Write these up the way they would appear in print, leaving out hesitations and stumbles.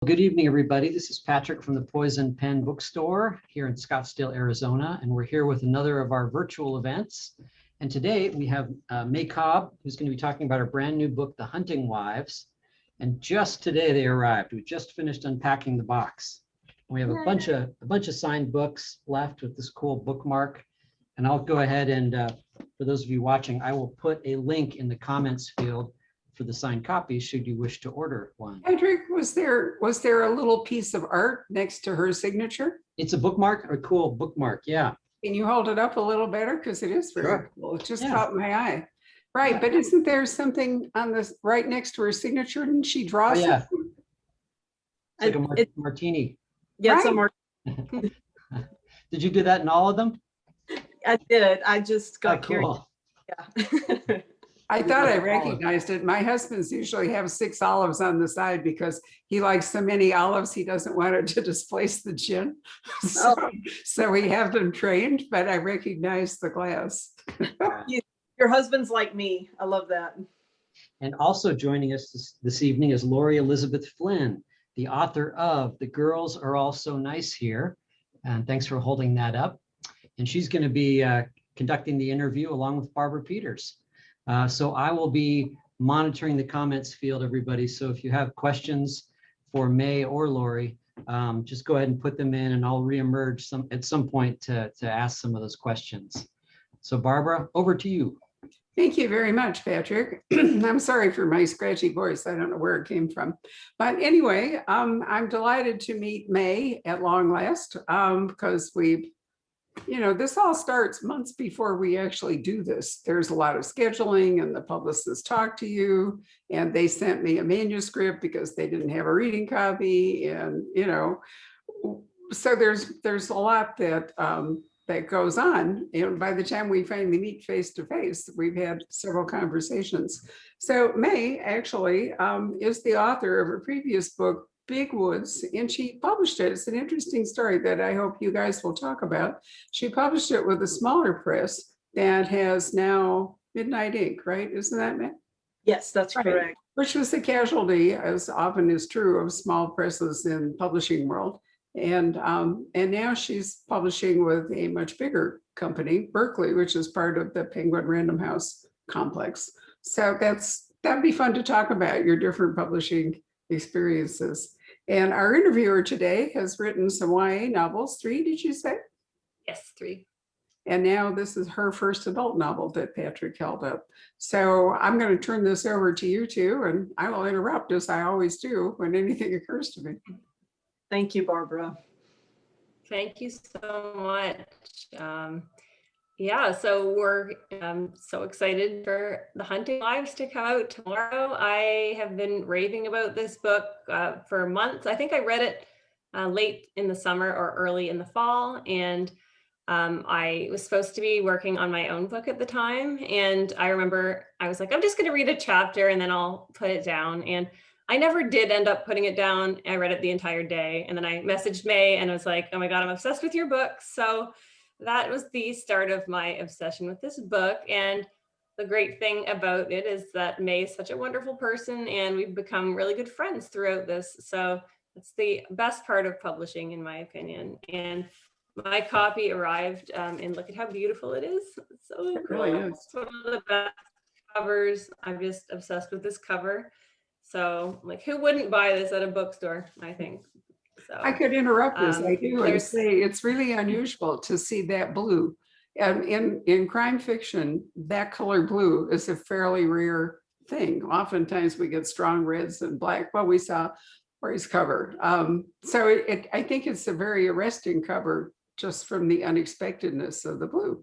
Good evening, everybody. This is Patrick from the Poison Pen Bookstore here in Scottsdale, Arizona, and we're here with another of our virtual events. And today we have May Cobb, who's going to be talking about her brand new book, The Hunting Wives. And just today they arrived. We just finished unpacking the box. And we have a bunch of signed books left with this cool bookmark. And I'll go ahead and for those of you watching, I will put a link in the comments field for the signed copies should you wish to order one. Patrick, was there a little piece of art next to her signature? It's a bookmark, a cool bookmark, yeah. Can you hold it up a little better? Because it is very cool. It just caught my eye. Right, Yeah. but isn't there something on this right next to her signature? Didn't she draw something? It's like a martini. Yes, Right. Did you do that in all of them? I did. I just got Cool. curious. Yeah. I thought I recognized it. My husband's usually have 6 olives on the side because he likes so many olives, he doesn't want it to displace the gin. So we have them trained, but I recognize the glass. Your husband's like me. I love that. And also joining us this evening is Laure Elizabeth Flynn, the author of The Girls Are All So Nice Here. And thanks for holding that up. And she's going to be conducting the interview along with Barbara Peters. So I will be monitoring the comments field, everybody. So if you have questions for May or Laurie, just go ahead and put them in and I'll reemerge at some point to ask some of those questions. So Barbara, over to you. Thank you very much, Patrick. I'm sorry for my scratchy voice. I don't know where it came from. But anyway, I'm delighted to meet May at long last because this all starts months before we actually do this. There's a lot of scheduling and the publicists talk to you and they sent me a manuscript because they didn't have a reading copy. And, so there's a lot that goes on. And by the time we finally meet face to face, we've had several conversations. So May actually is the author of a previous book, Big Woods, and she published it. It's an interesting story that I hope you guys will talk about. She published it with a smaller press that has now Midnight Ink, right? Isn't that, Matt? Yes, that's Right. correct. Which was a casualty, as often is true, of small presses in publishing world. And now she's publishing with a much bigger company, Berkeley, which is part of the Penguin Random House complex. So that'd be fun to talk about, your different publishing experiences. And our interviewer today has written some YA novels, 3, did you say? Yes, 3. And now this is her first adult novel that Patrick held up. So I'm going to turn this over to you two, and I will interrupt as I always do when anything occurs to me. Thank you, Barbara. Thank you so much. Yeah, so we're so excited for The Hunting Wives to come out tomorrow. I have been raving about this book for months. I think I read it late in the summer or early in the fall. And I was supposed to be working on my own book at the time. And I remember I was like, I'm just going to read a chapter and then I'll put it down. And I never did end up putting it down. I read it the entire day. And then I messaged May and I was like, oh my God, I'm obsessed with your book. So that was the start of my obsession with this book. And the great thing about it is that May is such a wonderful person and we've become really good friends throughout this. So it's the best part of publishing, in my opinion. And my copy arrived and look at how beautiful it is. It's so It really is. It's one of the best covers. I'm just obsessed with this cover. So like, who wouldn't buy this at a bookstore, I think. So, I could interrupt this, I do, and say it's really unusual to see that blue. In crime fiction, that color blue is a fairly rare thing. Oftentimes we get strong reds and black. Well, we saw Laurie's cover. So I think it's a very arresting cover just from the unexpectedness of the blue.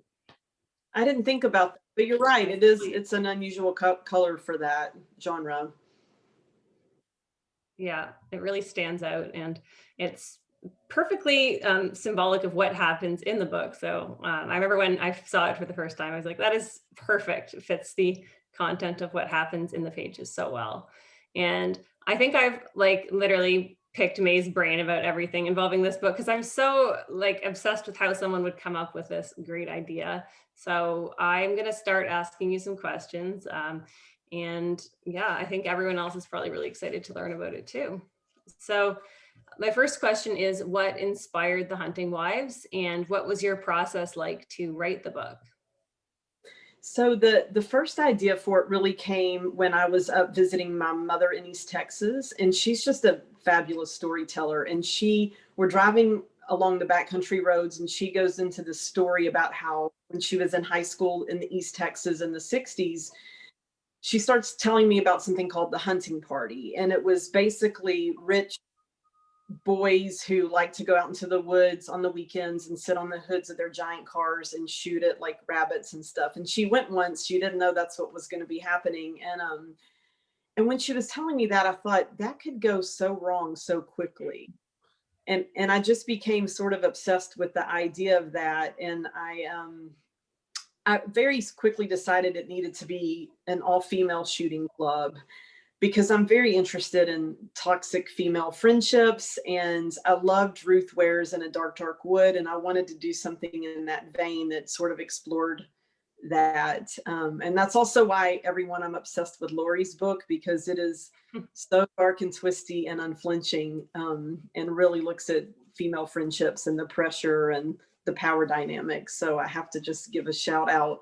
I didn't think about that, but you're right. It's an unusual color for that genre. Yeah, it really stands out and it's perfectly symbolic of what happens in the book. So I remember when I saw it for the first time, I was like, that is perfect. It fits the content of what happens in the pages so well. And I think I've like literally picked May's brain about everything involving this book because I'm so like obsessed with how someone would come up with this great idea. So I'm going to start asking you some questions. And yeah, I think everyone else is probably really excited to learn about it too. So my first question is, what inspired The Hunting Wives, and what was your process like to write the book? So the first idea for it really came when I was up visiting my mother in East Texas, and she's just a fabulous storyteller. And we're driving along the backcountry roads, and she goes into this story about how when she was in high school in the East Texas in the 60s, she starts telling me about something called the hunting party. And it was basically rich boys who like to go out into the woods on the weekends and sit on the hoods of their giant cars and shoot at like rabbits and stuff. And she went once, she didn't know that's what was going to be happening. And when she was telling me that, I thought that could go so wrong so quickly. And I just became sort of obsessed with the idea of that. And I very quickly decided it needed to be an all-female shooting club, because I'm very interested in toxic female friendships, and I loved Ruth Ware's In a Dark, Dark Wood, and I wanted to do something in that vein that sort of explored that. And that's also why everyone, I'm obsessed with Laurie's book, because it is so dark and twisty and unflinching, and really looks at female friendships and the pressure and the power dynamics. So I have to just give a shout out,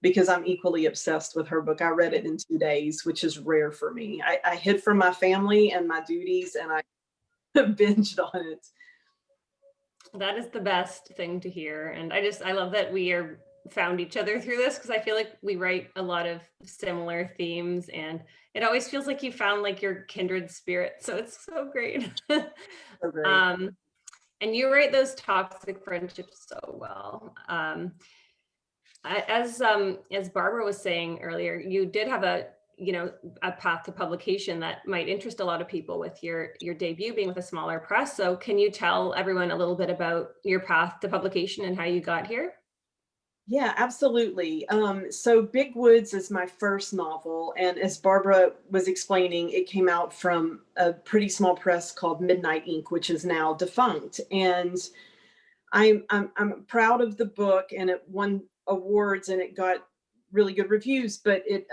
because I'm equally obsessed with her book. I read it in 2 days, which is rare for me. I hid from my family and my duties, and I binged on it. That is the best thing to hear. And I love that we found each other through this, because I feel like we write a lot of similar themes, and it always feels like you found like your kindred spirit. So it's so great. So great. And you write those toxic friendships so well. As Barbara was saying earlier, you did have a path to publication that might interest a lot of people, with your debut being with a smaller press. So can you tell everyone a little bit about your path to publication and how you got here? Yeah, absolutely. So Big Woods is my first novel. And as Barbara was explaining, it came out from a pretty small press called Midnight Ink., which is now defunct. And I'm proud of the book, and it won awards and it got really good reviews, but it,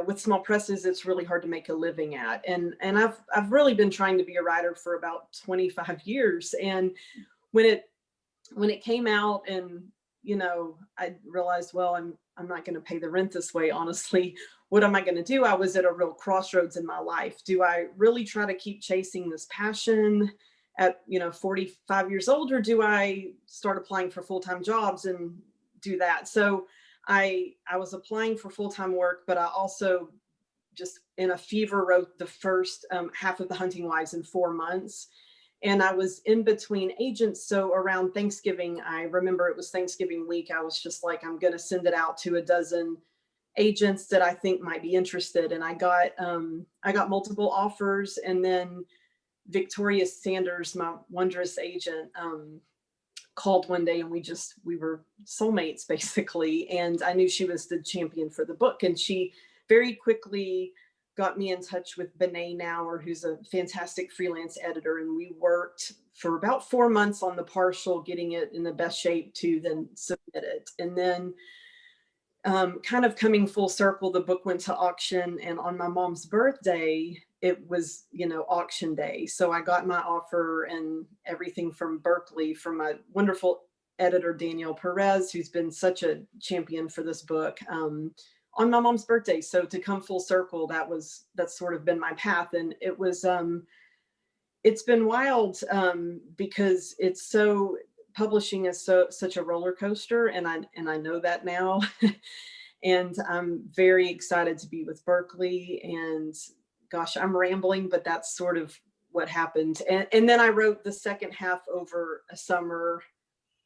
with small presses, it's really hard to make a living at. And I've really been trying to be a writer for about 25 years. And when it came out, and I realized, well, I'm not going to pay the rent this way, honestly. What am I going to do? I was at a real crossroads in my life. Do I really try to keep chasing this passion at 45 years old, or do I start applying for full-time jobs and do that? So I was applying for full-time work, but I also just in a fever wrote the first half of The Hunting Wives in 4 months. And I was in between agents. So around Thanksgiving, I remember it was Thanksgiving week, I was just like, I'm going to send it out to a dozen agents that I think might be interested. And I got multiple offers. And then Victoria Sanders, my wondrous agent, called one day, and we were soulmates basically. And I knew she was the champion for the book. And she very quickly got me in touch with Benet Nauer, who's a fantastic freelance editor. And we worked for about 4 months on the partial, getting it in the best shape to then submit it. And then kind of coming full circle, the book went to auction, and on my mom's birthday, it was, auction day. So I got my offer and everything from Berkeley, from my wonderful editor, Danielle Perez, who's been such a champion for this book, on my mom's birthday. So to come full circle, that's sort of been my path. And it was, it's been wild, because publishing is such a roller coaster. And I know that now. And I'm very excited to be with Berkeley. And gosh, I'm rambling, but that's sort of what happened. And then I wrote the second half over a summer,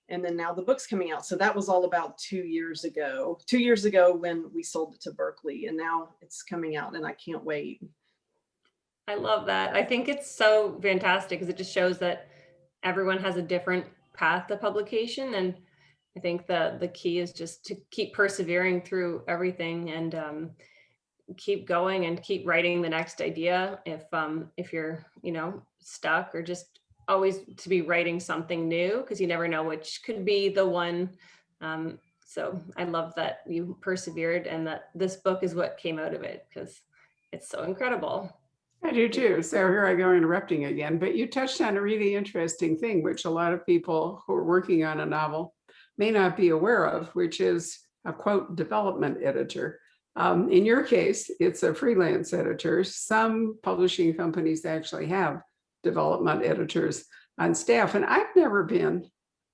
and then now the book's coming out. So that was all about 2 years ago. 2 years ago when we sold it to Berkeley, and now it's coming out, and I can't wait. I love that. I think it's so fantastic, because it just shows that everyone has a different path to publication. And I think the key is just to keep persevering through everything, and keep going and keep writing the next idea. If you're, stuck, or just always to be writing something new, because you never know which could be the one. So I love that you persevered, and that this book is what came out of it, because it's so incredible. I do too. So here I go interrupting again, but you touched on a really interesting thing, which a lot of people who are working on a novel may not be aware of, which is a quote development editor. In your case, it's a freelance editor. Some publishing companies actually have development editors on staff, and I've never been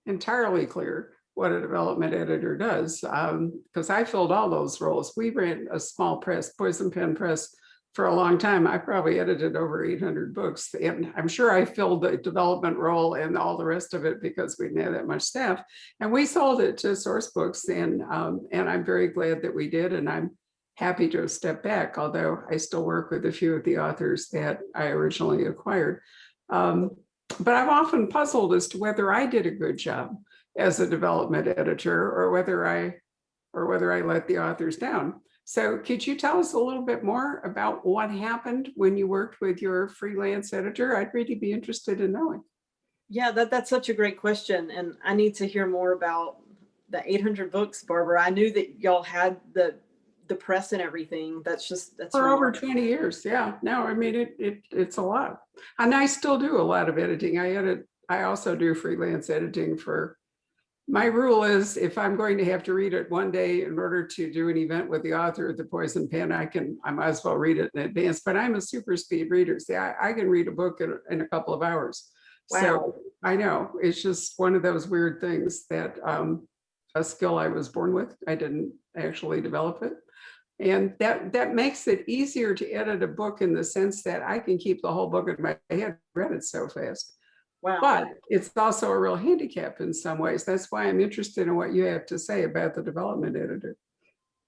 entirely clear what a development editor does, because I filled all those roles. We ran a small press, Poison Pen Press, for a long time. I probably edited over 800 books, and I'm sure I filled the development role and all the rest of it because we didn't have that much staff. And we sold it to Source Books, and I'm very glad that we did, and I'm happy to have stepped back, although I still work with a few of the authors that I originally acquired. But I'm often puzzled as to whether I did a good job as a development editor or whether I let the authors down. So could you tell us a little bit more about what happened when you worked with your freelance editor? I'd really be interested in knowing. Yeah, that's such a great question. And I need to hear more about the 800 books, Barbara. I knew that y'all had the press and everything. That's For over remarkable. 20 years. Yeah, no, I mean, it's a lot. And I still do a lot of editing. I also do freelance editing for, my rule is if I'm going to have to read it one day in order to do an event with the author of the Poison Pen, I might as well read it in advance, but I'm a super speed reader. See, I can read a book in a couple of hours. Wow. So I know it's just one of those weird things that a skill I was born with. I didn't actually develop it. And that makes it easier to edit a book in the sense that I can keep the whole book in my head, read it so fast. Wow. But it's also a real handicap in some ways. That's why I'm interested in what you have to say about the development editor.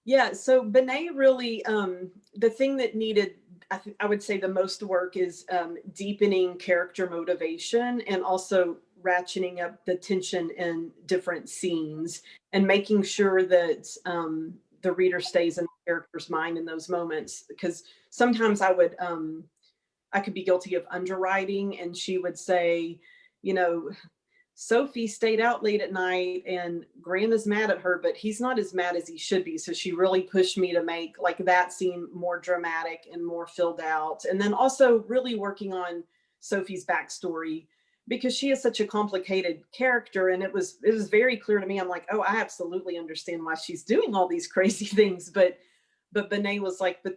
Yeah, so Benet really, the thing that needed, I would say the most work is deepening character motivation and also ratcheting up the tension in different scenes and making sure that the reader stays in the character's mind in those moments. Because sometimes I could be guilty of underwriting, and she would say, you know, Sophie stayed out late at night and Graham is mad at her, but he's not as mad as he should be. So she really pushed me to make like that scene more dramatic and more filled out. And then also really working on Sophie's backstory, because she is such a complicated character. And it was very clear to me. I'm like, oh, I absolutely understand why she's doing all these crazy things. But Benet was like, but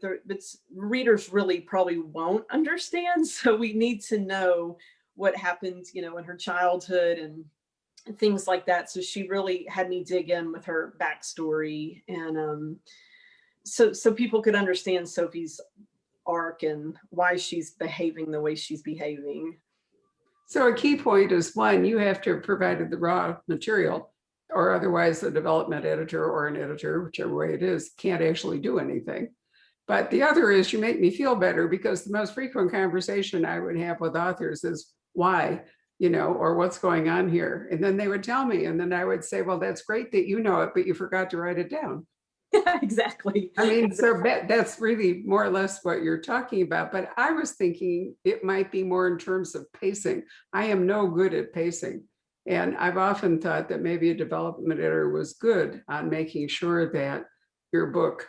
readers really probably won't understand. So we need to know what happened, in her childhood and things like that. So she really had me dig in with her backstory, and so people could understand Sophie's arc and why she's behaving the way she's behaving. So a key point is, one, you have to have provided the raw material, or otherwise the development editor or an editor, whichever way it is, can't actually do anything. But the other is you make me feel better, because the most frequent conversation I would have with authors is why, or what's going on here. And then they would tell me, and then I would say, well, that's great that you know it, but you forgot to write it down. Exactly. I mean, so that's really more or less what you're talking about. But I was thinking it might be more in terms of pacing. I am no good at pacing. And I've often thought that maybe a development editor was good on making sure that your book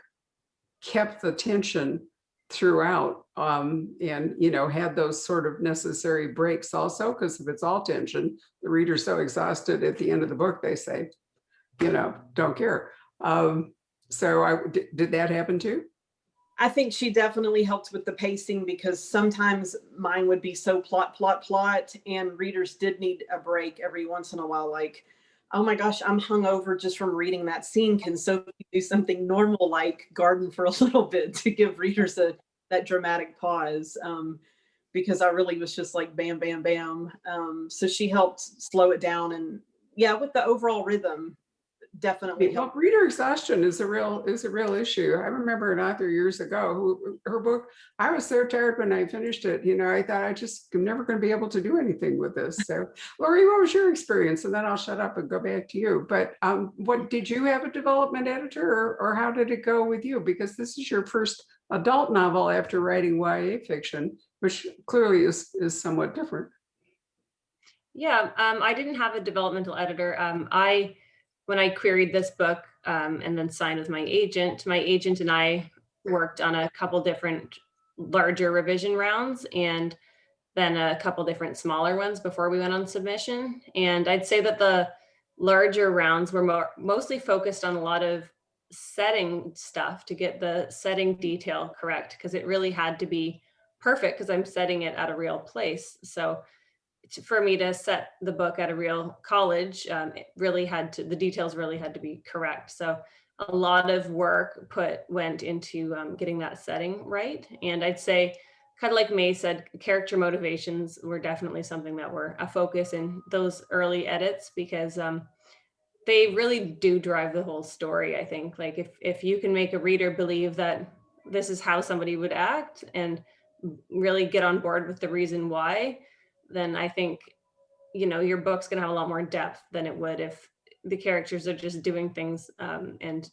kept the tension throughout, and had those sort of necessary breaks also, because if it's all tension, the reader's so exhausted at the end of the book, they say, don't care. So did that happen too? I think she definitely helped with the pacing, because sometimes mine would be so plot, and readers did need a break every once in a while. Like, oh my gosh, I'm hungover just from reading that scene. Can Sophie do something normal like garden for a little bit to give readers that dramatic pause? Because I really was just like bam, bam, bam. So she helped slow it down, and with the overall rhythm. Definitely well, reader exhaustion is a real issue. I remember an author years ago who, her book, I was so tired when I finished it. I thought I'm never going to be able to do anything with this. So, Laurie, what was your experience? And then I'll shut up and go back to you. But what did you have a development editor, or how did it go with you? Because this is your first adult novel after writing YA fiction, which clearly is somewhat different. Yeah, I didn't have a developmental editor. When I queried this book and then signed with my agent and I worked on a couple different larger revision rounds and then a couple different smaller ones before we went on submission. And I'd say that the larger rounds were mostly focused on a lot of setting stuff to get the setting detail correct, because it really had to be perfect because I'm setting it at a real place. So for me to set the book at a real college, it really had to, the details really had to be correct. So a lot of work went into getting that setting right. And I'd say, kind of like May said, character motivations were definitely something that were a focus in those early edits, because they really do drive the whole story. I think, like, if you can make a reader believe that this is how somebody would act and really get on board with the reason why, then I think, you know, your book's going to have a lot more depth than it would if the characters are just doing things and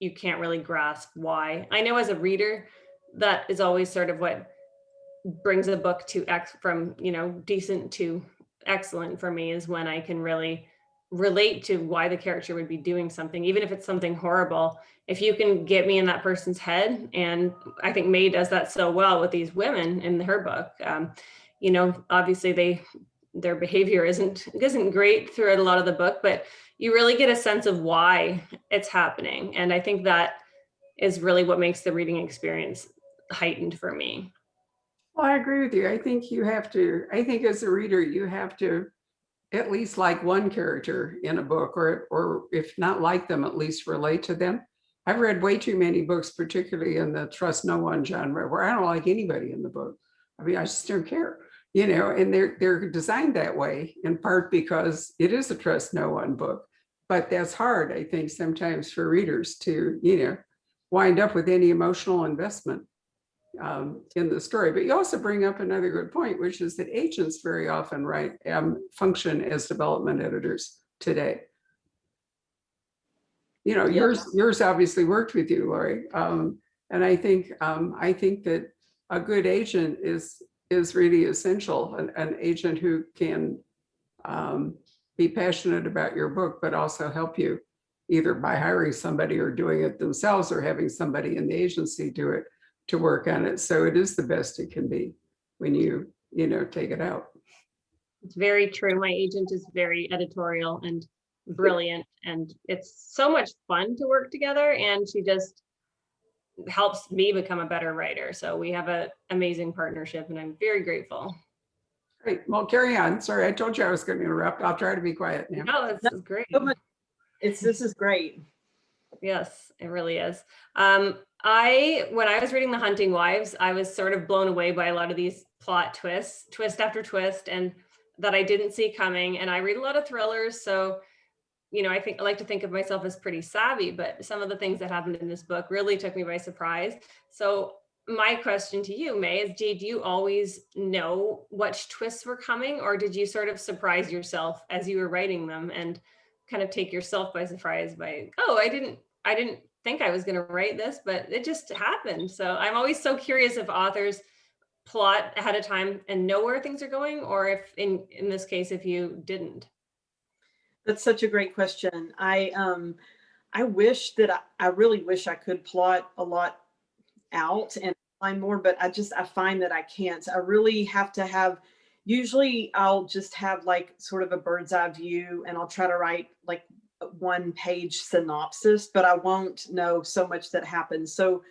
you can't really grasp why. I know as a reader, that is always sort of what brings a book to from, you know, decent to excellent for me, is when I can really relate to why the character would be doing something, even if it's something horrible. If you can get me in that person's head, and I think May does that so well with these women in her book. You know, obviously their behavior isn't great throughout a lot of the book, but you really get a sense of why it's happening. And I think that is really what makes the reading experience heightened for me. Well, I agree with you. I think I think as a reader, you have to at least like one character in a book, or if not like them, at least relate to them. I've read way too many books, particularly in the trust no one genre, where I don't like anybody in the book. I mean, I just don't care, you know, and they're designed that way in part because it is a trust no one book. But that's hard, I think, sometimes for readers to, you know, wind up with any emotional investment in the story. But you also bring up another good point, which is that agents very often function as development editors today. You know, Yeah. yours obviously worked with you, Laurie, and I think that a good agent is really essential. An agent who can be passionate about your book, but also help you either by hiring somebody or doing it themselves, or having somebody in the agency do it to work on it. So it is the best it can be when you know, take it out. It's very true. My agent is very editorial and brilliant, and it's so much fun to work together, and she just helps me become a better writer. So we have an amazing partnership, and I'm very grateful. Great. Well, carry on. Sorry, I told you I was going to interrupt. I'll try to be quiet now. No, this is great. This is great. Yes, it really is. When I was reading The Hunting Wives, I was sort of blown away by a lot of these plot twists, twist after twist, and that I didn't see coming. And I read a lot of thrillers, so, you know, I like to think of myself as pretty savvy, but some of the things that happened in this book really took me by surprise. So my question to you, May, is did you always know what twists were coming, or did you sort of surprise yourself as you were writing them and kind of take yourself by surprise by, oh, I didn't think I was going to write this, but it just happened. So I'm always so curious if authors plot ahead of time and know where things are going, or if in this case, if you didn't. That's such a great question. I wish that I really wish I could plot a lot out and find more, but I find that I can't. I really have to have, usually I'll just have like sort of a bird's eye view, and I'll try to write like a 1-page synopsis, but I won't know so much that happens. So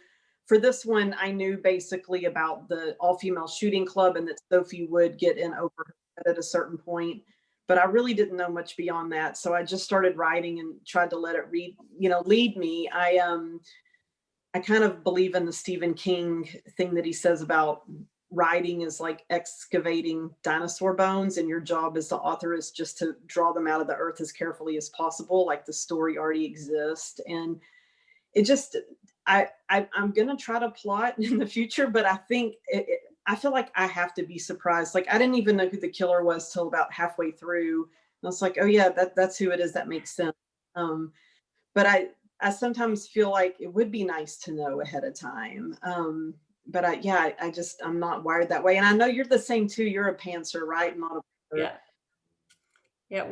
for this one, I knew basically about the all-female shooting club and that Sophie would get in over her head at a certain point, but I really didn't know much beyond that. So I just started writing and tried to let it lead me. I kind of believe in the Stephen King thing that he says about writing is like excavating dinosaur bones, and your job as the author is just to draw them out of the earth as carefully as possible, like the story already exists. And it just, I'm gonna try to plot in the future, but I think I feel like I have to be surprised. Like I didn't even know who the killer was till about halfway through. And I was like, oh yeah, that's who it is. That makes sense. But I sometimes feel like it would be nice to know ahead of time. But I'm not wired that way. And I know you're the same too. You're a pantser, right? Not a Yeah. Yeah,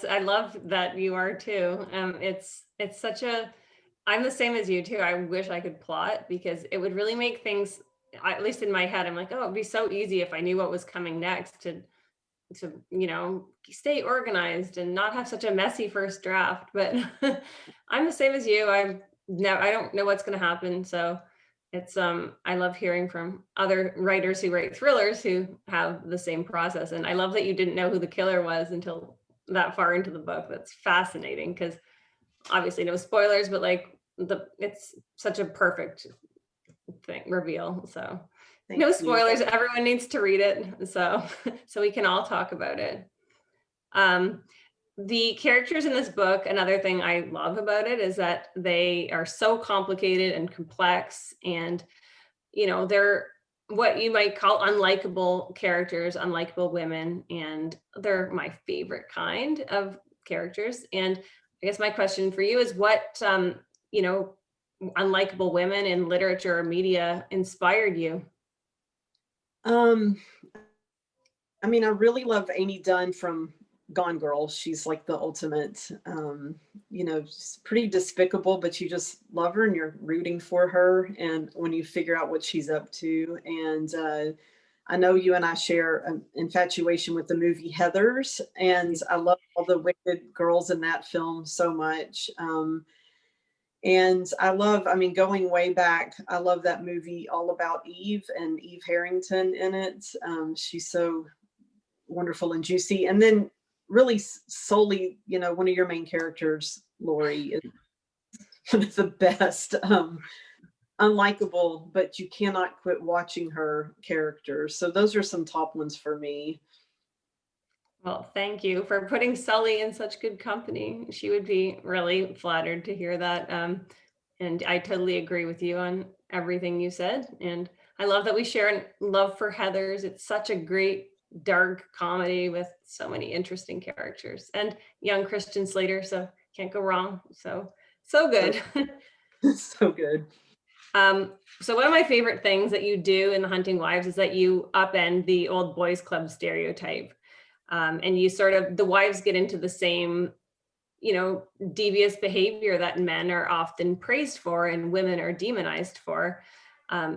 I love that you are too. It's such I'm the same as you too. I wish I could plot, because it would really make things at least in my head, I'm like, oh, it'd be so easy if I knew what was coming next to stay organized and not have such a messy first draft. But I'm the same as you. I don't know what's going to happen. So it's I love hearing from other writers who write thrillers who have the same process. And I love that you didn't know who the killer was until that far into the book. That's fascinating, because obviously no spoilers, but like it's such a perfect thing reveal. So Thank no you. spoilers. Everyone needs to read it. So we can all talk about it. The characters in this book, another thing I love about it is that they are so complicated and complex, and they're what you might call unlikable characters, unlikable women, and they're my favorite kind of characters. And I guess my question for you is, what unlikable women in literature or media inspired you? I mean, I really love Amy Dunn from Gone Girl. She's like the ultimate, she's pretty despicable, but you just love her and you're rooting for her. And when you figure out what she's up to, and I know you and I share an infatuation with the movie Heathers, and I love all the wicked girls in that film so much. And going way back, I love that movie All About Eve and Eve Harrington in it. She's so wonderful and juicy. And then really solely, one of your main characters, Laurie, is one of the best, unlikable, but you cannot quit watching her characters. So those are some top ones for me. Well, thank you for putting Sully in such good company. She would be really flattered to hear that. And I totally agree with you on everything you said. And I love that we share a love for Heathers. It's such a great dark comedy with so many interesting characters, and young Christian Slater. So can't go wrong. So good. So good. So one of my favorite things that you do in The Hunting Wives is that you upend the old boys club stereotype. And you the wives get into the same, devious behavior that men are often praised for and women are demonized for.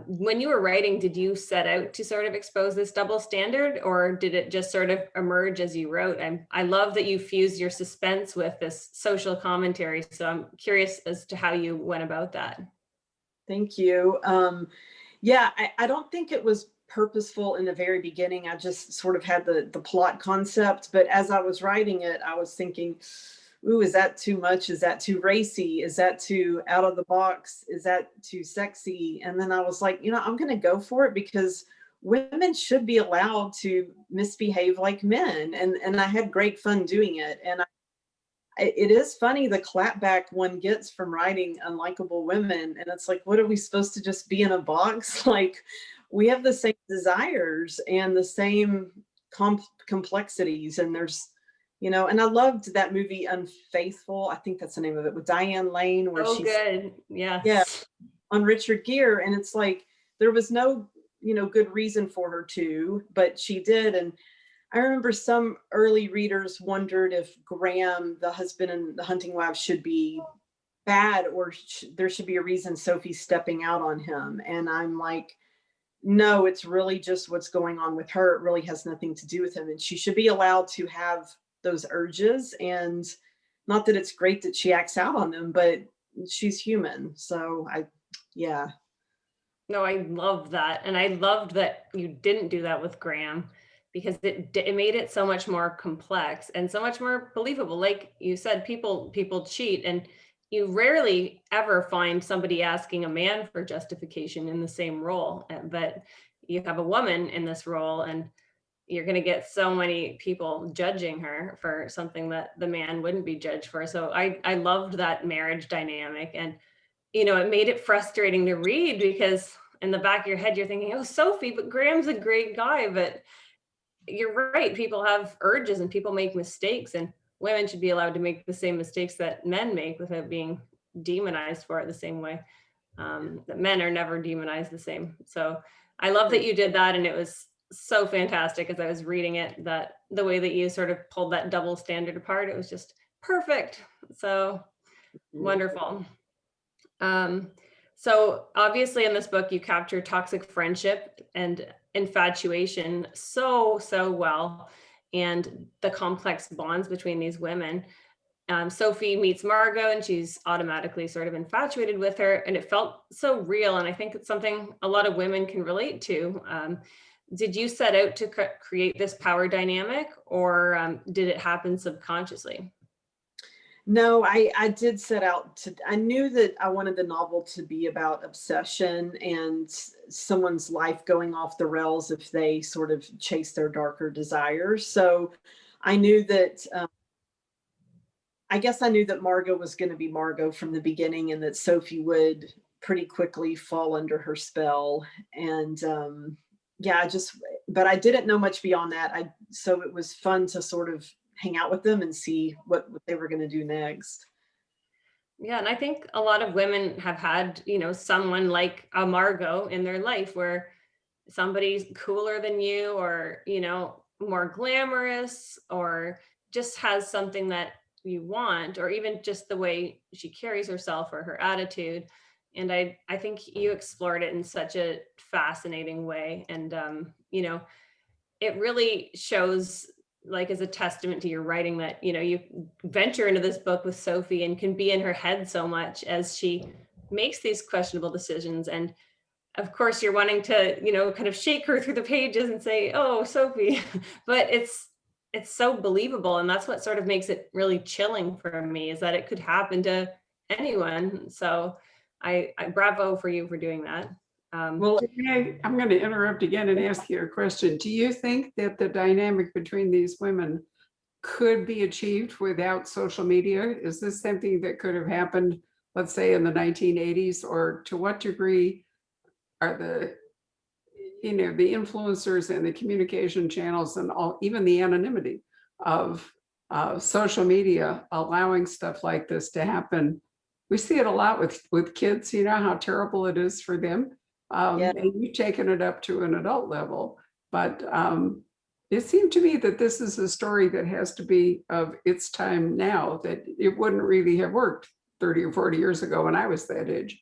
When you were writing, did you set out to sort of expose this double standard, or did it just sort of emerge as you wrote? I love that you fuse your suspense with this social commentary. So I'm curious as to how you went about that. Thank you. I don't think it was purposeful in the very beginning. I just sort of had the plot concept, but as I was writing it, I was thinking, ooh, is that too much? Is that too racy? Is that too out of the box? Is that too sexy? And then I was like, I'm going to go for it, because women should be allowed to misbehave like men. And I had great fun doing it. And it is funny, the clapback one gets from writing unlikable women. And it's like, what are we supposed to just be in a box? Like, we have the same desires and the same complexities. And there's, and I loved that movie Unfaithful. I think that's the name of it, with Diane Lane, where she's good. Yes. Yeah, on Richard Gere. And it's like, there was no, good reason for her to, but she did. And I remember some early readers wondered if Graham, the husband in The Hunting Wives, should be bad, or there should be a reason Sophie's stepping out on him. And I'm like, no, it's really just what's going on with her. It really has nothing to do with him. And she should be allowed to have those urges. And not that it's great that she acts out on them, but she's human. So No, I love that. And I loved that you didn't do that with Graham, because it made it so much more complex and so much more believable. Like you said, people cheat, and you rarely ever find somebody asking a man for justification in the same role. But you have a woman in this role, and you're going to get so many people judging her for something that the man wouldn't be judged for. So I loved that marriage dynamic. And, it made it frustrating to read, because in the back of your head, you're thinking, oh, Sophie, but Graham's a great guy. But you're right. People have urges and people make mistakes, and women should be allowed to make the same mistakes that men make without being demonized for it the same way. That men are never demonized the same. So I love that you did that. And it was so fantastic as I was reading it, that the way that you sort of pulled that double standard apart, it was just perfect. So wonderful. So obviously in this book, you capture toxic friendship and infatuation so well, and the complex bonds between these women. Sophie meets Margot and she's automatically sort of infatuated with her, and it felt so real. And I think it's something a lot of women can relate to. Did you set out to create this power dynamic, or did it happen subconsciously? No, I did set out to, I knew that I wanted the novel to be about obsession and someone's life going off the rails if they sort of chase their darker desires. So I knew that, I guess I knew that Margot was going to be Margot from the beginning, and that Sophie would pretty quickly fall under her spell. And yeah, but I didn't know much beyond that. So it was fun to sort of hang out with them and see what they were going to do next. Yeah, and I think a lot of women have had, someone like a Margot in their life, where somebody's cooler than you, or, more glamorous, or just has something that you want, or even just the way she carries herself or her attitude. And I think you explored it in such a fascinating way. And, it really shows, like, as a testament to your writing, that you venture into this book with Sophie and can be in her head so much as she makes these questionable decisions. And of course you're wanting to kind of shake her through the pages and say, oh, Sophie. But it's so believable, and that's what sort of makes it really chilling for me, is that it could happen to anyone. So I bravo for you for doing that. Well, I'm going to interrupt again and ask you a question. Do you think that the dynamic between these women could be achieved without social media? Is this something that could have happened, let's say, in the 1980s? Or to what degree are the influencers and the communication channels and even the anonymity of social media allowing stuff like this to happen? We see it a lot with kids, how terrible it is for them. Yeah. And you've taken it up to an adult level. But it seemed to me that this is a story that has to be of its time now, that it wouldn't really have worked 30 or 40 years ago when I was that age.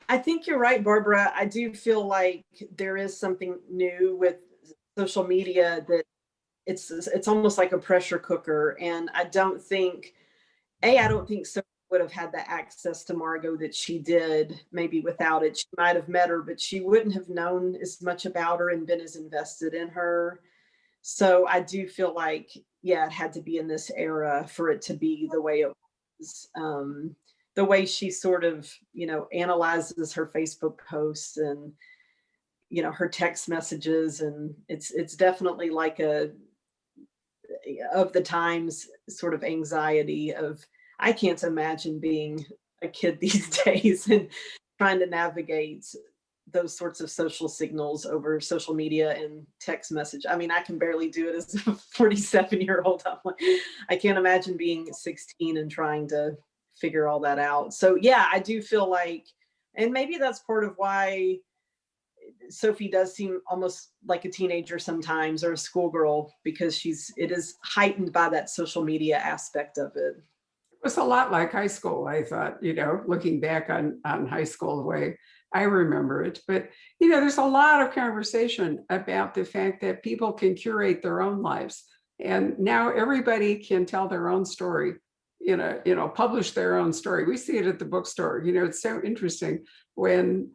I think you're right, Barbara. I do feel like there is something new with social media, that it's almost like a pressure cooker. And I don't think Sophie would have had the access to Margot that she did. Maybe without it, she might have met her, but she wouldn't have known as much about her and been as invested in her. So I do feel like, yeah, it had to be in this era for it to be the way it was. The way she sort of, analyzes her Facebook posts and, her text messages. And it's definitely like of the times sort of anxiety of, I can't imagine being a kid these days and trying to navigate those sorts of social signals over social media and text message. I mean, I can barely do it as a 47-year-old. I can't imagine being 16 and trying to figure all that out. So yeah, I do feel like, and maybe that's part of why Sophie does seem almost like a teenager sometimes, or a schoolgirl, because it is heightened by that social media aspect of it. It was a lot like high school, I thought, looking back on high school, the way I remember it. But, there's a lot of conversation about the fact that people can curate their own lives. And now everybody can tell their own story, publish their own story. We see it at the bookstore. It's so interesting when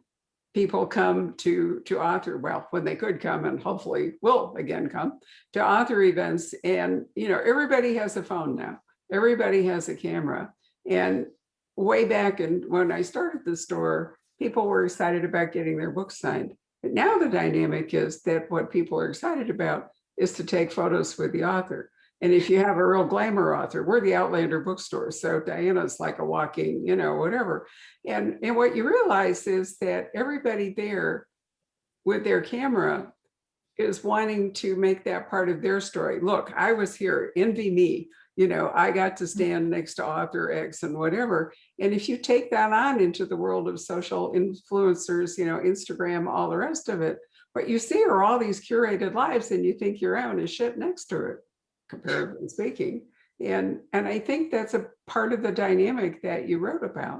people come to author, well, when they could come, and hopefully will again come to author events. And, everybody has a phone now. Everybody has a camera. And way back when I started the store, people were excited about getting their books signed. But now the dynamic is that what people are excited about is to take photos with the author. And if you have a real glamour author, we're the Outlander bookstore. So Diana's like a walking, whatever. And what you realize is that everybody there with their camera is wanting to make that part of their story. Look, I was here, envy me. I got to stand next to author X and whatever. And if you take that on into the world of social influencers, Instagram, all the rest of it, what you see are all these curated lives, and you think your own is shit next to it, comparatively speaking. And I think that's a part of the dynamic that you wrote about.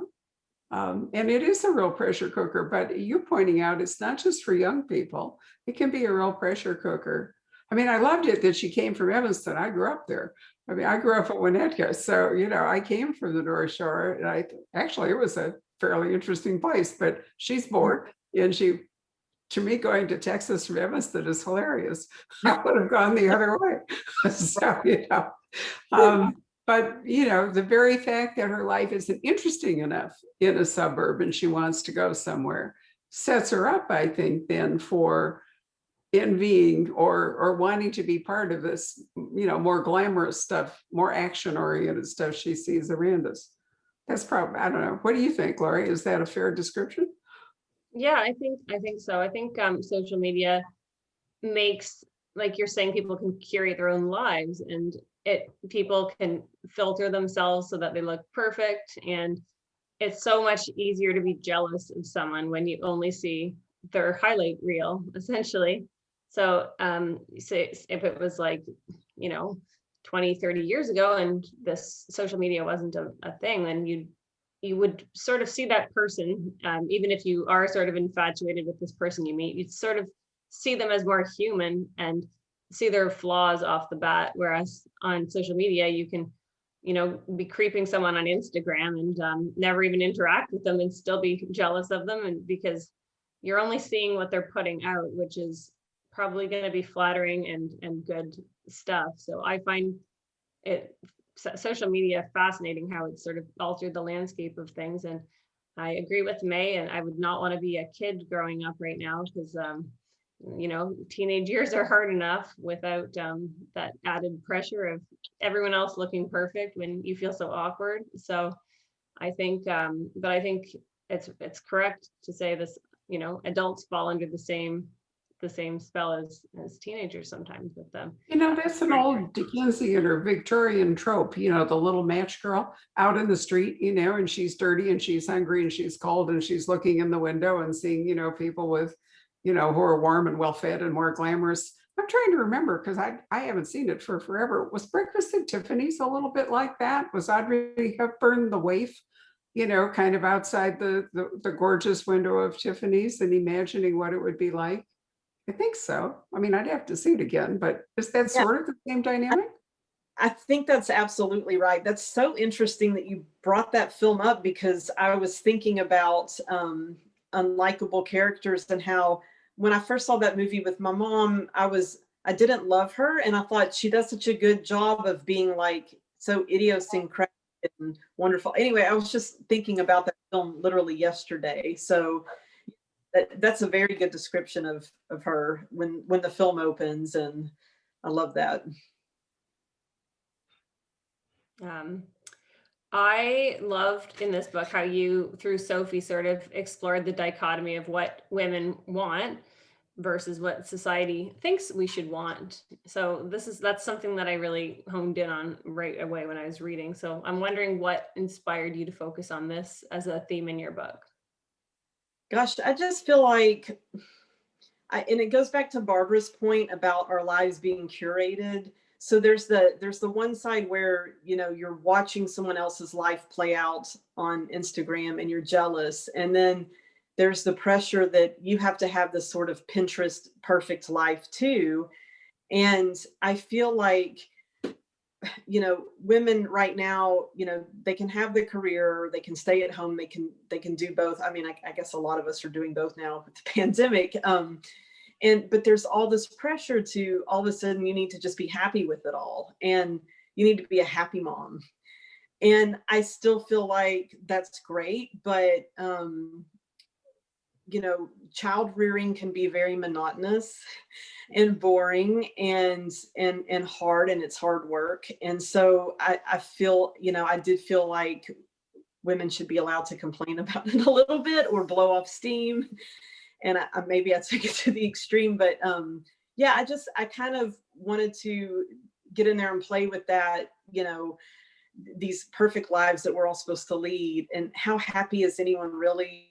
And it is a real pressure cooker, but you're pointing out it's not just for young people. It can be a real pressure cooker. I mean, I loved it that she came from Evanston. I grew up there. I mean, I grew up at Winnetka. So, I came from the North Shore, and actually, it was a fairly interesting place, but she's bored. And to me, going to Texas from Evanston is hilarious. I would have gone the other way. So, but the very fact that her life isn't interesting enough in a suburb and she wants to go somewhere sets her up, I think, then for envying or wanting to be part of this, more glamorous stuff, more action-oriented stuff she sees around us. That's probably, I don't know. What do you think, Laurie? Is that a fair description? Yeah, I think so. I think social media makes, like you're saying, people can curate their own lives, and people can filter themselves so that they look perfect. And it's so much easier to be jealous of someone when you only see their highlight reel, essentially. So say if it was like, 20, 30 years ago and this social media wasn't a thing, then you would sort of see that person, even if you are sort of infatuated with this person you meet, you'd sort of see them as more human and see their flaws off the bat. Whereas on social media, you can, be creeping someone on Instagram and never even interact with them and still be jealous of them. And because you're only seeing what they're putting out, which is probably going to be flattering and good stuff. So I find social media fascinating, how it's sort of altered the landscape of things. And I agree with May, and I would not want to be a kid growing up right now, because teenage years are hard enough without that added pressure of everyone else looking perfect when you feel so awkward. So I think but I think it's correct to say this, adults fall under the same spell as teenagers sometimes with them. That's an old Dickensian or Victorian trope, the little match girl out in the street, and she's dirty and she's hungry and she's cold and she's looking in the window and seeing, people with, who are warm and well-fed and more glamorous. I'm trying to remember, because I haven't seen it for forever. Was Breakfast at Tiffany's a little bit like that? Was Audrey Hepburn the waif, kind of outside the gorgeous window of Tiffany's and imagining what it would be like? I think so. I mean, I'd have to see it again, but is that sort of the same dynamic? I think that's absolutely right. That's so interesting that you brought that film up, because I was thinking about unlikable characters, and how when I first saw that movie with my mom, I didn't love her, and I thought she does such a good job of being like so idiosyncratic and wonderful. Anyway, I was just thinking about that film literally yesterday. So that's a very good description of her when the film opens, and I love that. I loved in this book how you, through Sophie, sort of explored the dichotomy of what women want versus what society thinks we should want. So that's something that I really honed in on right away when I was reading. So I'm wondering what inspired you to focus on this as a theme in your book. Gosh, I just feel like, and it goes back to Barbara's point about our lives being curated. So there's the one side where, you're watching someone else's life play out on Instagram and you're jealous. And then there's the pressure that you have to have this sort of Pinterest perfect life too. And I feel like, women right now, they can have the career, they can stay at home, they can do both. I mean, I guess a lot of us are doing both now with the pandemic. But there's all this pressure to all of a sudden you need to just be happy with it all, and you need to be a happy mom. And I still feel like that's great, but child rearing can be very monotonous and boring and hard, and it's hard work. And so I feel, I did feel like women should be allowed to complain about it a little bit or blow off steam. And maybe I took it to the extreme, but yeah, I kind of wanted to get in there and play with that, these perfect lives that we're all supposed to lead. And how happy is anyone really?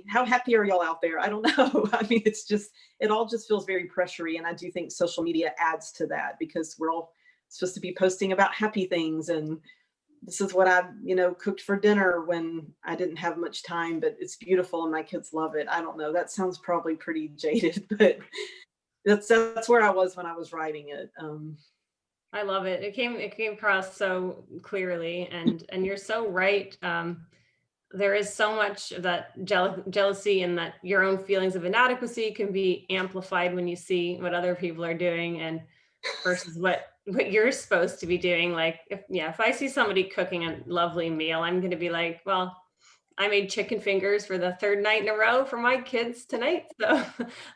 How happy are y'all out there? I don't know. I mean, it all just feels very pressury. And I do think social media adds to that, because we're all supposed to be posting about happy things and this is what I, cooked for dinner when I didn't have much time, but it's beautiful and my kids love it. I don't know. That sounds probably pretty jaded, but that's where I was when I was writing it. I love it. It came across so clearly, and you're so right. There is so much of that jealousy, and that your own feelings of inadequacy can be amplified when you see what other people are doing, and versus what you're supposed to be doing. Like if I see somebody cooking a lovely meal, I'm going to be like, well, I made chicken fingers for the third night in a row for my kids tonight. So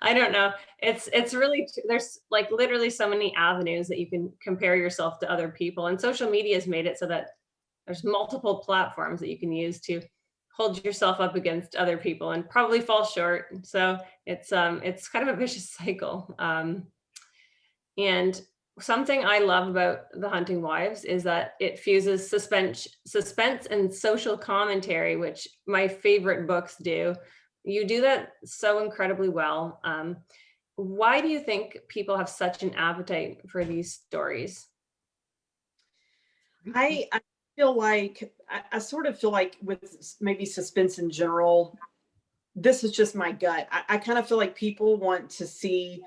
I don't know. It's really, there's like literally so many avenues that you can compare yourself to other people, and social media has made it so that there's multiple platforms that you can use to hold yourself up against other people and probably fall short. So it's kind of a vicious cycle. And something I love about The Hunting Wives is that it fuses suspense and social commentary, which my favorite books do. You do that so incredibly well. Why do you think people have such an appetite for these stories? I feel like, I sort of feel like with maybe suspense in general, this is just my gut. I kind of feel like people want to see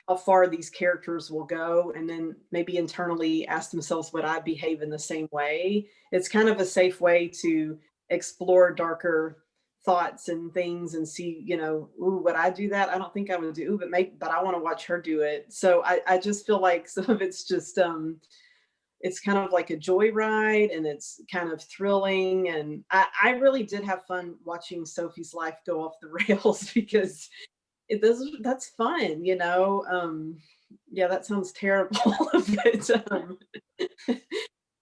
how far these characters will go, and then maybe internally ask themselves, would I behave in the same way? It's kind of a safe way to explore darker thoughts and things and see, ooh, would I do that? I don't think I would do, but I want to watch her do it. So I just feel like some of it's just it's kind of like a joyride, and it's kind of thrilling. And I really did have fun watching Sophie's life go off the rails because that's fun, yeah, that sounds terrible. But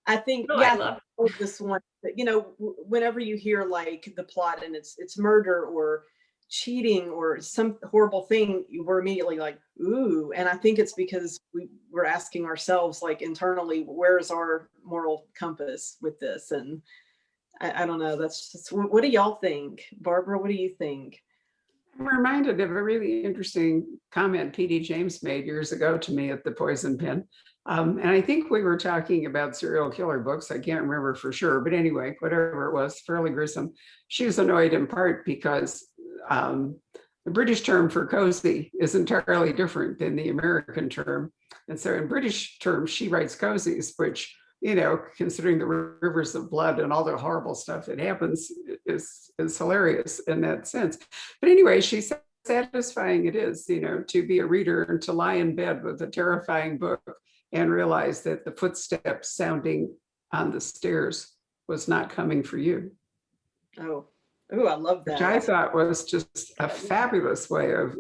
I think, No, yeah, I love this one, whenever you hear like the plot and it's murder or cheating or some horrible thing, we're immediately like, ooh. And I think it's because we're asking ourselves, like, internally, where's our moral compass with this? And I don't know. That's just, what do y'all think? Barbara, what do you think? I'm reminded of a really interesting comment P.D. James made years ago to me at the Poison Pen. And I think we were talking about serial killer books. I can't remember for sure, but anyway, whatever it was, fairly gruesome. She was annoyed in part because the British term for cozy is entirely different than the American term. And so in British terms, she writes cozies, which, considering the rivers of blood and all the horrible stuff that happens, is hilarious in that sense. But anyway, she said, satisfying it is, to be a reader and to lie in bed with a terrifying book and realize that the footsteps sounding on the stairs was not coming for you. Oh, I love that. Which I thought was just a fabulous way of,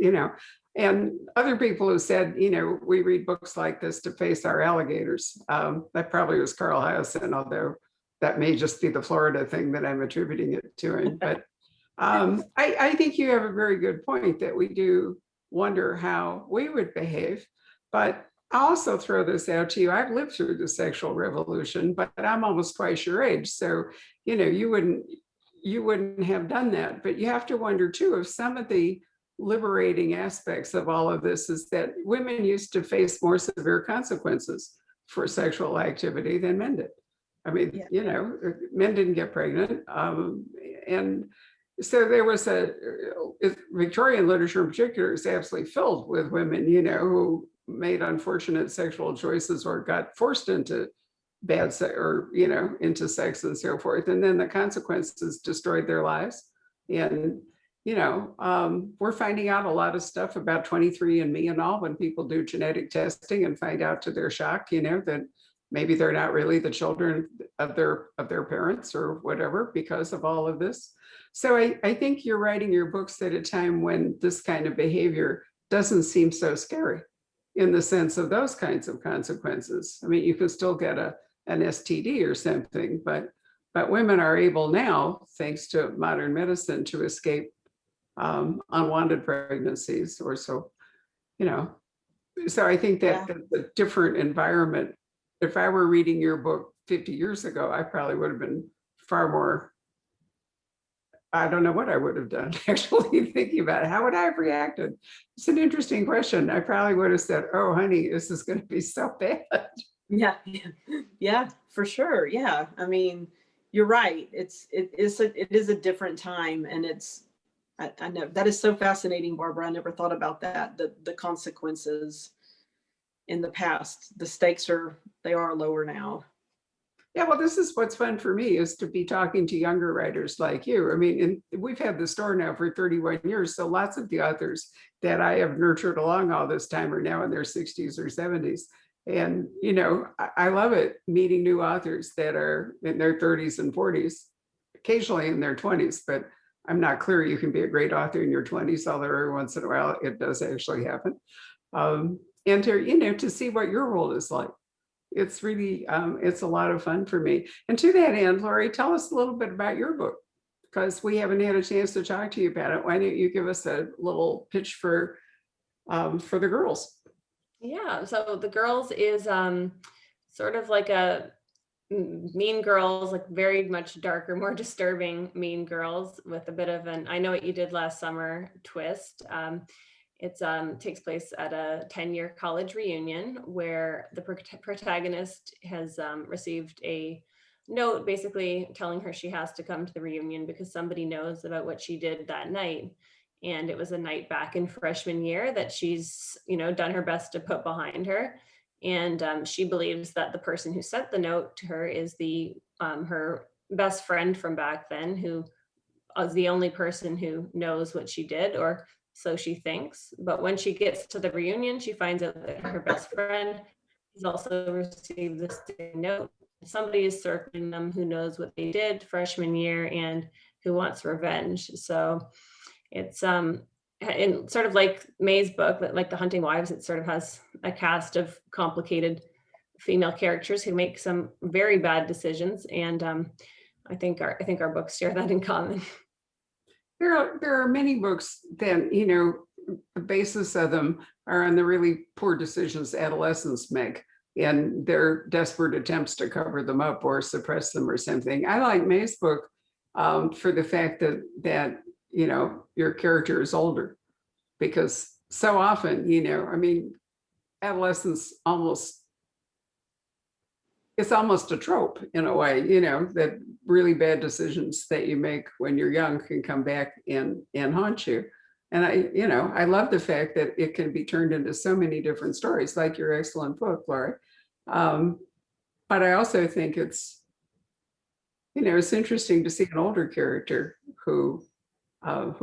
and other people who said, we read books like this to face our alligators. That probably was Carl Hyacin, although that may just be the Florida thing that I'm attributing it to him. But I think you have a very good point that we do wonder how we would behave. But I'll also throw this out to you. I've lived through the sexual revolution, but I'm almost twice your age. So, you wouldn't have done that. But you have to wonder too, if some of the liberating aspects of all of this is that women used to face more severe consequences for sexual activity than men did. I mean, Yeah. Men didn't get pregnant. And so there was Victorian literature in particular is absolutely filled with women, who made unfortunate sexual choices or got forced into bad sex or, into sex and so forth. And then the consequences destroyed their lives. And, we're finding out a lot of stuff about 23andMe and all when people do genetic testing and find out to their shock, that maybe they're not really the children of their parents or whatever because of all of this. So I think you're writing your books at a time when this kind of behavior doesn't seem so scary in the sense of those kinds of consequences. I mean, you can still get an STD or something, but women are able now, thanks to modern medicine, to escape unwanted pregnancies or so, So I think that that's a different environment. If I were reading your book 50 years ago, I probably would have been far more, I don't know what I would have done, actually thinking about it. How would I have reacted? It's an interesting question. I probably would have said, oh, honey, this is going to be so bad. Yeah, yeah, for sure. Yeah. I mean, you're right. It is a different time, and I know that is so fascinating, Barbara. I never thought about that. The consequences in the past, the stakes they are lower now. Yeah, well, this is what's fun for me is to be talking to younger writers like you. I mean, and we've had the store now for 31 years. So lots of the authors that I have nurtured along all this time are now in their 60s or 70s. And, I love it meeting new authors that are in their 30s and 40s, occasionally in their 20s, but I'm not clear you can be a great author in your 20s, although every once in a while it does actually happen. And to see what your role is like. It's really, it's a lot of fun for me. And to that end, Laurie, tell us a little bit about your book, because we haven't had a chance to talk to you about it. Why don't you give us a little pitch for the girls? Yeah, so The Girls is sort of like a Mean Girls, like very much darker, more disturbing Mean Girls with a bit of an I Know What You Did Last Summer twist. It takes place at a 10-year college reunion where the protagonist has received a note basically telling her she has to come to the reunion because somebody knows about what she did that night. And it was a night back in freshman year that she's, done her best to put behind her. And she believes that the person who sent the note to her is her best friend from back then, who is the only person who knows what she did, or so she thinks. But when she gets to the reunion, she finds out that her best friend has also received this note. Somebody is circling them who knows what they did freshman year and who wants revenge. So it's and sort of like May's book, but like The Hunting Wives, it sort of has a cast of complicated female characters who make some very bad decisions. And I think our books share that in common. There are many books that, the basis of them are on the really poor decisions adolescents make and their desperate attempts to cover them up or suppress them or something. I like May's book for the fact that your character is older, because so often, adolescence it's almost a trope in a way, that really bad decisions that you make when you're young can come back and haunt you. And I love the fact that it can be turned into so many different stories, like your excellent book, Laurie. But I also think it's interesting to see an older character who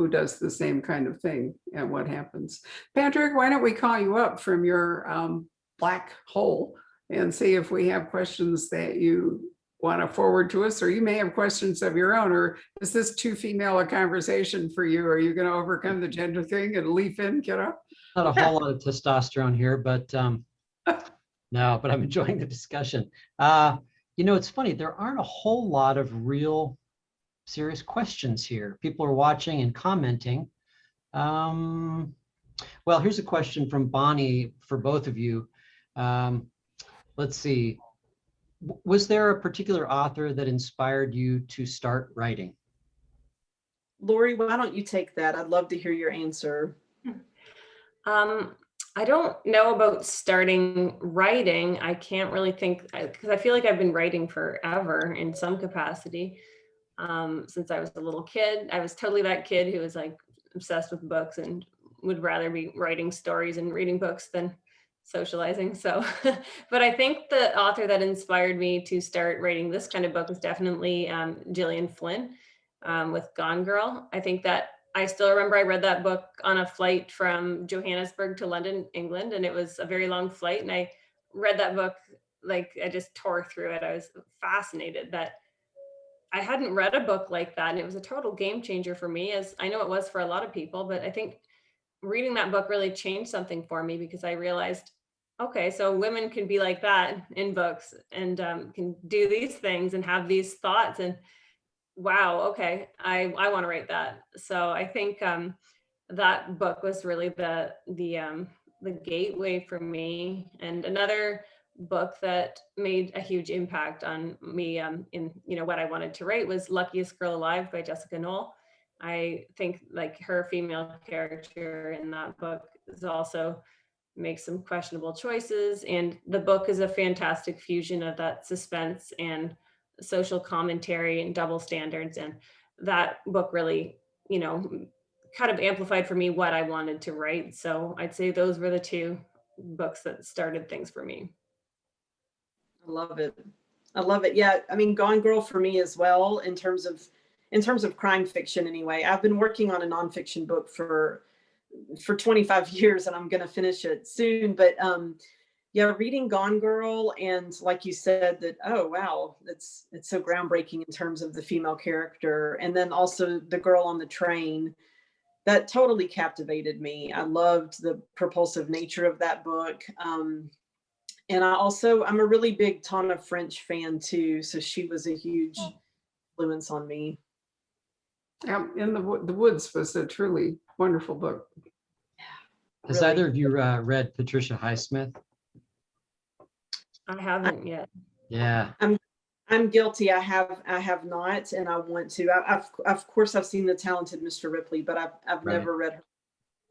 does the same kind of thing and what happens. Patrick, why don't we call you up from your black hole and see if we have questions that you want to forward to us, or you may have questions of your own, or is this too female a conversation for you? Are you going to overcome the gender thing and leap in, kiddo? Not a whole lot of testosterone here, but no, but I'm enjoying the discussion. It's funny, there aren't a whole lot of real serious questions here. People are watching and commenting. Well, here's a question from Bonnie for both of you. Let's see. Was there a particular author that inspired you to start writing? Laurie, why don't you take that? I'd love to hear your answer. I don't know about starting writing. I can't really think, because I feel like I've been writing forever in some capacity. Since I was a little kid. I was totally that kid who was like obsessed with books and would rather be writing stories and reading books than socializing. So, but I think the author that inspired me to start writing this kind of book was definitely Gillian Flynn with Gone Girl. I think that I still remember I read that book on a flight from Johannesburg to London, England, and it was a very long flight. And I read that book, like I just tore through it. I was fascinated that I hadn't read a book like that. And it was a total game changer for me, as I know it was for a lot of people, but I think reading that book really changed something for me, because I realized, okay, so women can be like that in books and can do these things and have these thoughts, and wow, okay, I want to write that. So I think that book was really the gateway for me. And another book that made a huge impact on me in what I wanted to write was Luckiest Girl Alive by Jessica Noel. I think like her female character in that book is also makes some questionable choices. And the book is a fantastic fusion of that suspense and social commentary and double standards. And that book really, kind of amplified for me what I wanted to write. So I'd say those were the two books that started things for me. I love it. I love it. Yeah, I mean, Gone Girl for me as well, in terms of crime fiction anyway. I've been working on a nonfiction book for 25 years, and I'm going to finish it soon. But yeah, reading Gone Girl, and like you said, that, oh wow, it's so groundbreaking in terms of the female character, and then also The Girl on the Train, that totally captivated me. I loved the propulsive nature of that book. And I'm a really big Tana French fan too. So she was a huge influence on me. In the Woods was a truly wonderful book. Has Really. either of you read Patricia Highsmith? I haven't yet. Yeah. I'm guilty. I have not, and I want to. Of course, I've seen The Talented Mr. Ripley, but I've Right. never read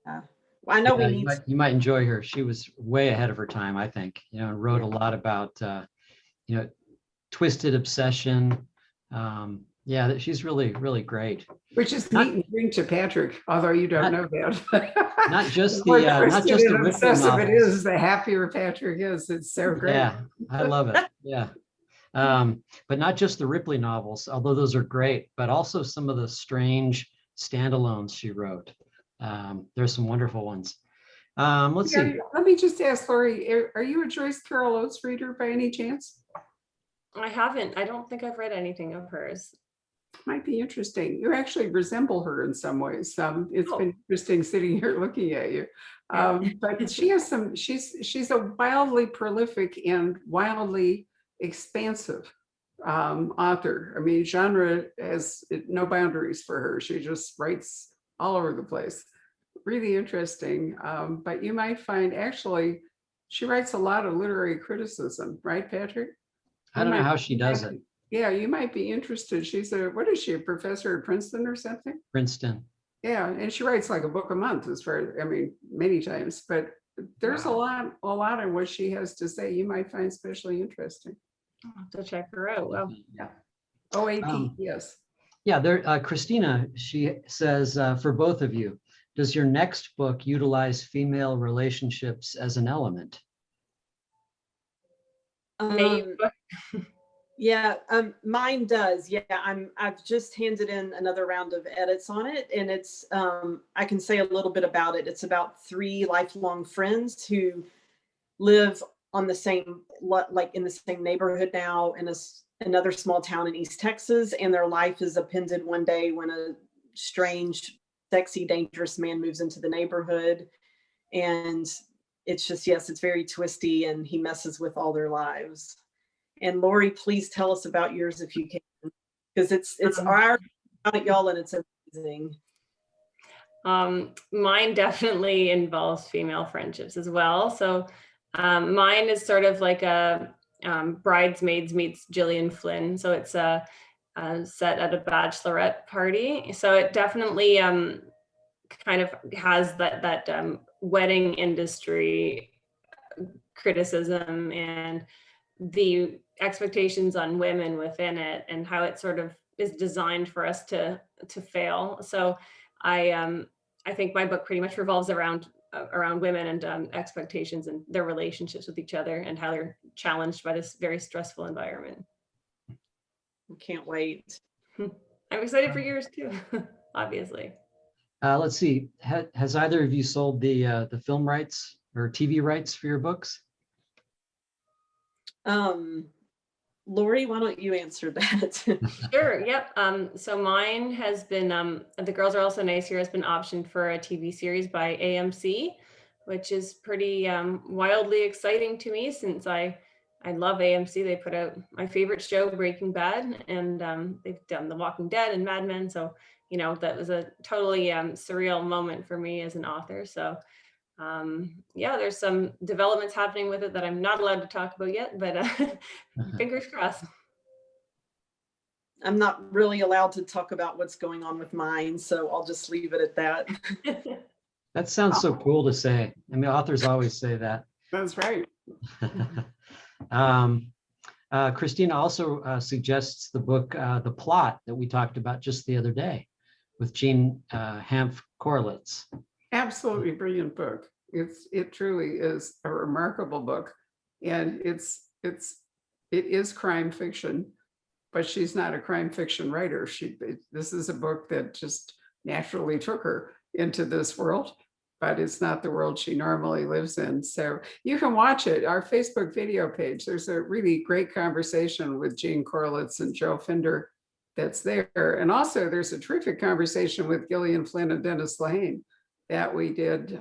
her. Well, I know Yeah, we need. you might enjoy her. She was way ahead of her time, I think. And wrote a lot about twisted obsession. Yeah, she's really, really great. Which is neat and bring to Patrick, although you don't know that. Not just more the twisted and Ripley obsessive it novels. is, the happier Patrick is. It's so great. Yeah, I love it. Yeah. But not just the Ripley novels, although those are great, but also some of the strange standalones she wrote. There's some wonderful ones. Let's see. Let me just ask, Laurie, are you a Joyce Carol Oates reader by any chance? I haven't. I don't think I've read anything of hers. Might be interesting. You actually resemble her in some ways. It's Oh. been interesting sitting here looking at you. But she has she's a wildly prolific and wildly expansive author. I mean, genre has no boundaries for her. She just writes all over the place. Really interesting. But you might find actually she writes a lot of literary criticism, right, Patrick? I don't know how she does it. Yeah, you might be interested. She's a professor at Princeton or something? Princeton. Yeah, and she writes like a book a month many times, but there's Wow. a lot of what she has to say you might find especially interesting. I'll have to check her out. Well, Yeah. OAP, yes. Yeah, there, Christina, she says, for both of you, does your next book utilize female relationships as an element? Yeah, mine does. Yeah, I've just handed in another round of edits on it, and it's I can say a little bit about it. It's about 3 lifelong friends who live on the same, like in the same neighborhood now in another small town in East Texas, and their life is upended one day when a strange, sexy, dangerous man moves into the neighborhood, and it's just, yes, it's very twisty, and he messes with all their lives. And Laurie, please tell us about yours if you can, because it's our about y'all, and it's amazing. Mine definitely involves female friendships as well. So mine is sort of like a Bridesmaids meets Gillian Flynn. So it's set at a bachelorette party. So it definitely kind of has that wedding industry criticism and the expectations on women within it, and how it sort of is designed for us to fail. So I think my book pretty much revolves around women and expectations and their relationships with each other and how they're challenged by this very stressful environment. Can't wait. I'm excited for yours too, obviously. Let's see. Has either of you sold the film rights or TV rights for your books? Laurie, why don't you answer that? Sure. Yep. So mine has been, The Girls Are Also Nice Here has been optioned for a TV series by AMC, which is pretty wildly exciting to me, since I love AMC. They put out my favorite show, Breaking Bad, and they've done The Walking Dead and Mad Men. So, that was a totally surreal moment for me as an author. So yeah, there's some developments happening with it that I'm not allowed to talk about yet, but fingers crossed. I'm not really allowed to talk about what's going on with mine, so I'll just leave it at that. That sounds so cool to say. I mean, authors always say that. That's right. Christina also suggests the book, The Plot, that we talked about just the other day with Jean Hanff Korelitz. Absolutely brilliant book. It truly is a remarkable book, and it is crime fiction, but she's not a crime fiction writer. This is a book that just naturally took her into this world, but it's not the world she normally lives in. So you can watch it. Our Facebook video page, there's a really great conversation with Jean Korelitz and Joe Finder that's there. And also there's a terrific conversation with Gillian Flynn and Dennis Lehane that we did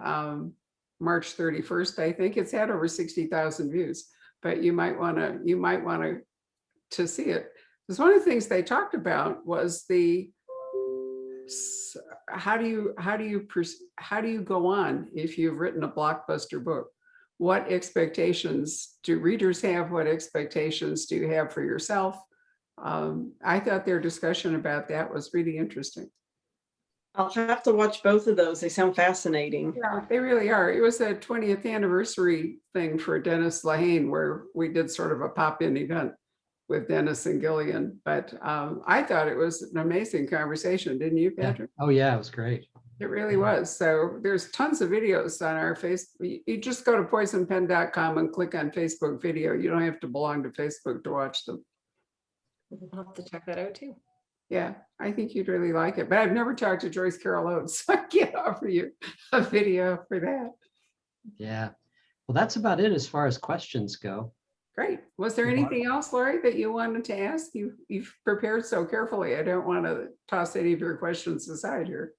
March 31st, I think. It's had over 60,000 views, but you might want to see it. Because one of the things they talked about was how do you go on if you've written a blockbuster book? What expectations do readers have? What expectations do you have for yourself? I thought their discussion about that was really interesting. I'll have to watch both of those. They sound fascinating. Yeah, they really are. It was a 20th anniversary thing for Dennis Lehane, where we did sort of a pop-in event with Dennis and Gillian. But I thought it was an amazing conversation, didn't you, Patrick? Yeah. Oh yeah, it was great. It really was. So there's tons of videos on our Facebook. You just go to poisonpen.com and click on Facebook video. You don't have to belong to Facebook to watch them. I'll have to check that out too. Yeah, I think you'd really like it. But I've never talked to Joyce Carol Oates, so I can't offer you a video for that. Yeah. Well, that's about it as far as questions go. Great. Was there anything else, Laurie, that you wanted to ask? You've prepared so carefully. I don't want to toss any of your questions aside here.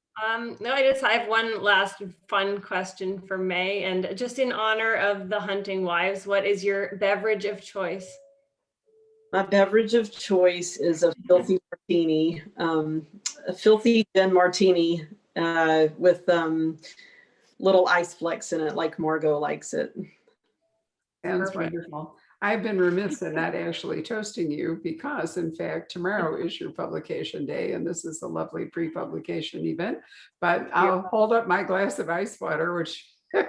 No, I have one last fun question for May, and just in honor of the Hunting Wives, what is your beverage of choice? My beverage of choice is a filthy martini, a filthy gin martini with little ice flecks in it, like Margot likes it. Sounds Perfect. wonderful. I've been remiss in not actually toasting you because, in fact, tomorrow is your publication day, and this is a lovely pre-publication event. But I'll hold up my glass of ice water, which is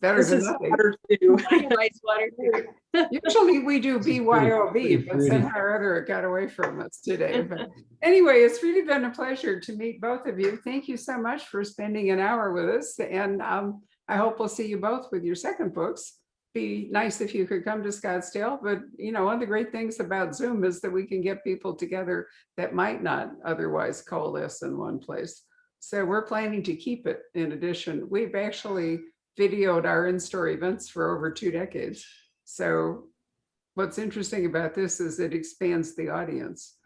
better than nothing. Water too. Ice water too. Usually we do BYOB, but somehow or other it got away from us today. But anyway, it's really been a pleasure to meet both of you. Thank you so much for spending an hour with us. And I hope we'll see you both with your second books. Be nice if you could come to Scottsdale, but one of the great things about Zoom is that we can get people together that might not otherwise coalesce in one place. So we're planning to keep it. In addition, we've actually videoed our in-store events for over 2 decades. So what's interesting about this is it expands the audience.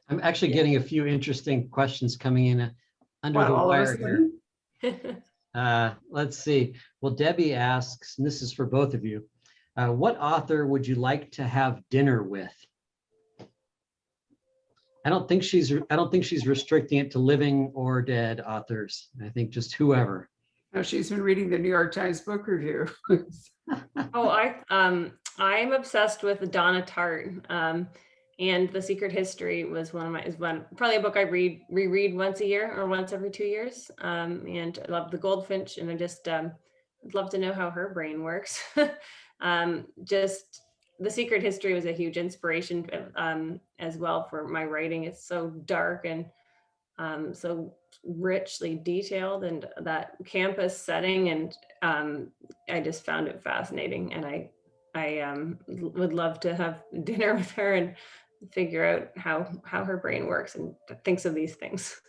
I'm actually getting a few interesting questions coming in under the wire here. Let's see. Well, Debbie asks, and this is for both of you, what author would you like to have dinner with? I don't think she's restricting it to living or dead authors. I think just whoever. Oh, she's been reading the New York Times Book Review. Oh, I'm obsessed with Donna Tartt, and The Secret History was probably a book I reread once a year or once every 2 years. And I love The Goldfinch, and I just I'd love to know how her brain works. Just The Secret History was a huge inspiration as well for my writing. It's so dark and so richly detailed, and that campus setting, and I just found it fascinating, and I would love to have dinner with her and figure out how her brain works and thinks of these things.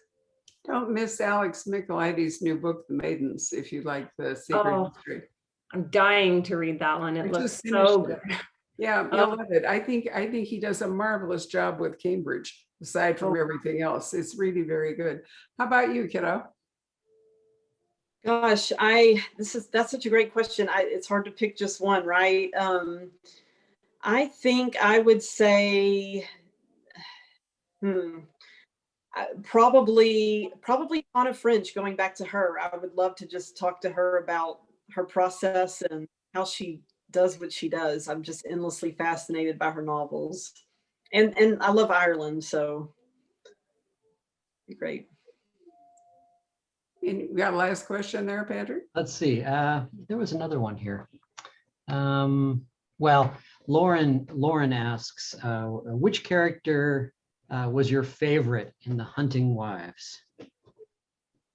Don't miss Alex Michaelides' new book, The Maidens, if you like The Secret History. I'm dying to read that one. It looks so good. Yeah, you'll love it. I think he does a marvelous job with Cambridge, aside from everything else. It's really very good. How about you, kiddo? Gosh, that's such a great question. It's hard to pick just one, right? I think I would say, probably Anna French. Going back to her, I would love to just talk to her about her process and how she does what she does. I'm just endlessly fascinated by her novels, and I love Ireland, so it'd be great. And you got a last question there, Patrick? Let's see. There was another one here. Well, Lauren asks, which character was your favorite in the Hunting Wives?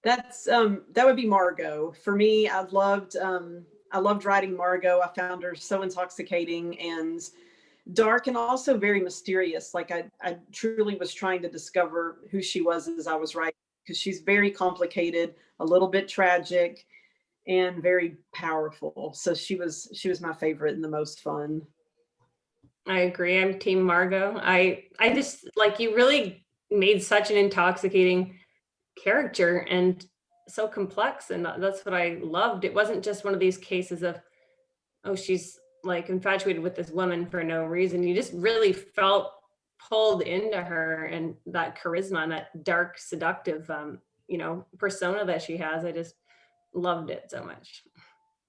That would be Margot. For me, I loved writing Margot. I found her so intoxicating and dark and also very mysterious. Like I truly was trying to discover who she was as I was writing, because she's very complicated, a little bit tragic, and very powerful. So she was my favorite and the most fun. I agree. I'm Team Margot. I just like, you really made such an intoxicating character and so complex, and that's what I loved. It wasn't just one of these cases of, oh, she's like infatuated with this woman for no reason. You just really felt pulled into her and that charisma and that dark, seductive, persona that she has. I just loved it so much.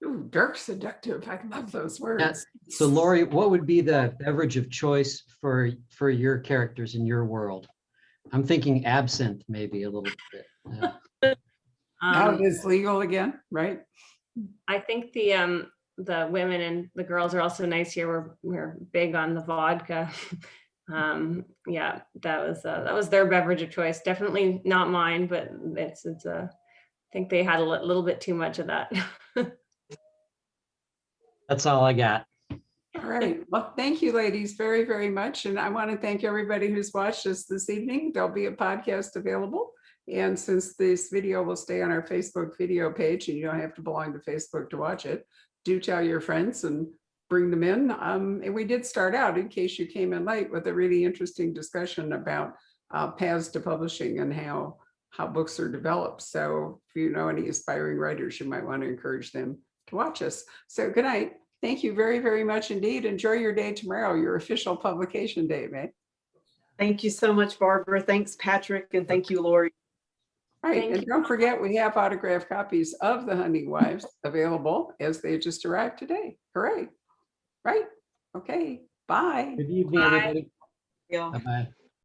Ooh, dark seductive. I love those words. Yeah. So Laurie, what would be the beverage of choice for your characters in your world? I'm thinking absinthe, maybe a little bit. Now it is legal again, right? I think the women and the girls are also nice here. We're big on the vodka. Yeah, that was their beverage of choice. Definitely not mine, but it's I think they had a little bit too much of that. That's all I got. All right. Well, thank you, ladies, very, very much. And I want to thank everybody who's watched us this evening. There'll be a podcast available. And since this video will stay on our Facebook video page and you don't have to belong to Facebook to watch it, do tell your friends and bring them in. And we did start out, in case you came in late, with a really interesting discussion about paths to publishing and how books are developed. So if you know any aspiring writers, you might want to encourage them to watch us. So good night. Thank you very, very much indeed. Enjoy your day tomorrow, your official publication day, May. Thank you so much, Barbara. Thanks, Patrick. And thank you, Laurie. All right. Thank And you. don't forget, we have autographed copies of The Hunting Wives available as they just arrived today. Hooray. Right. Okay. Bye. Good evening, Bye. everybody. Yeah. Bye-bye.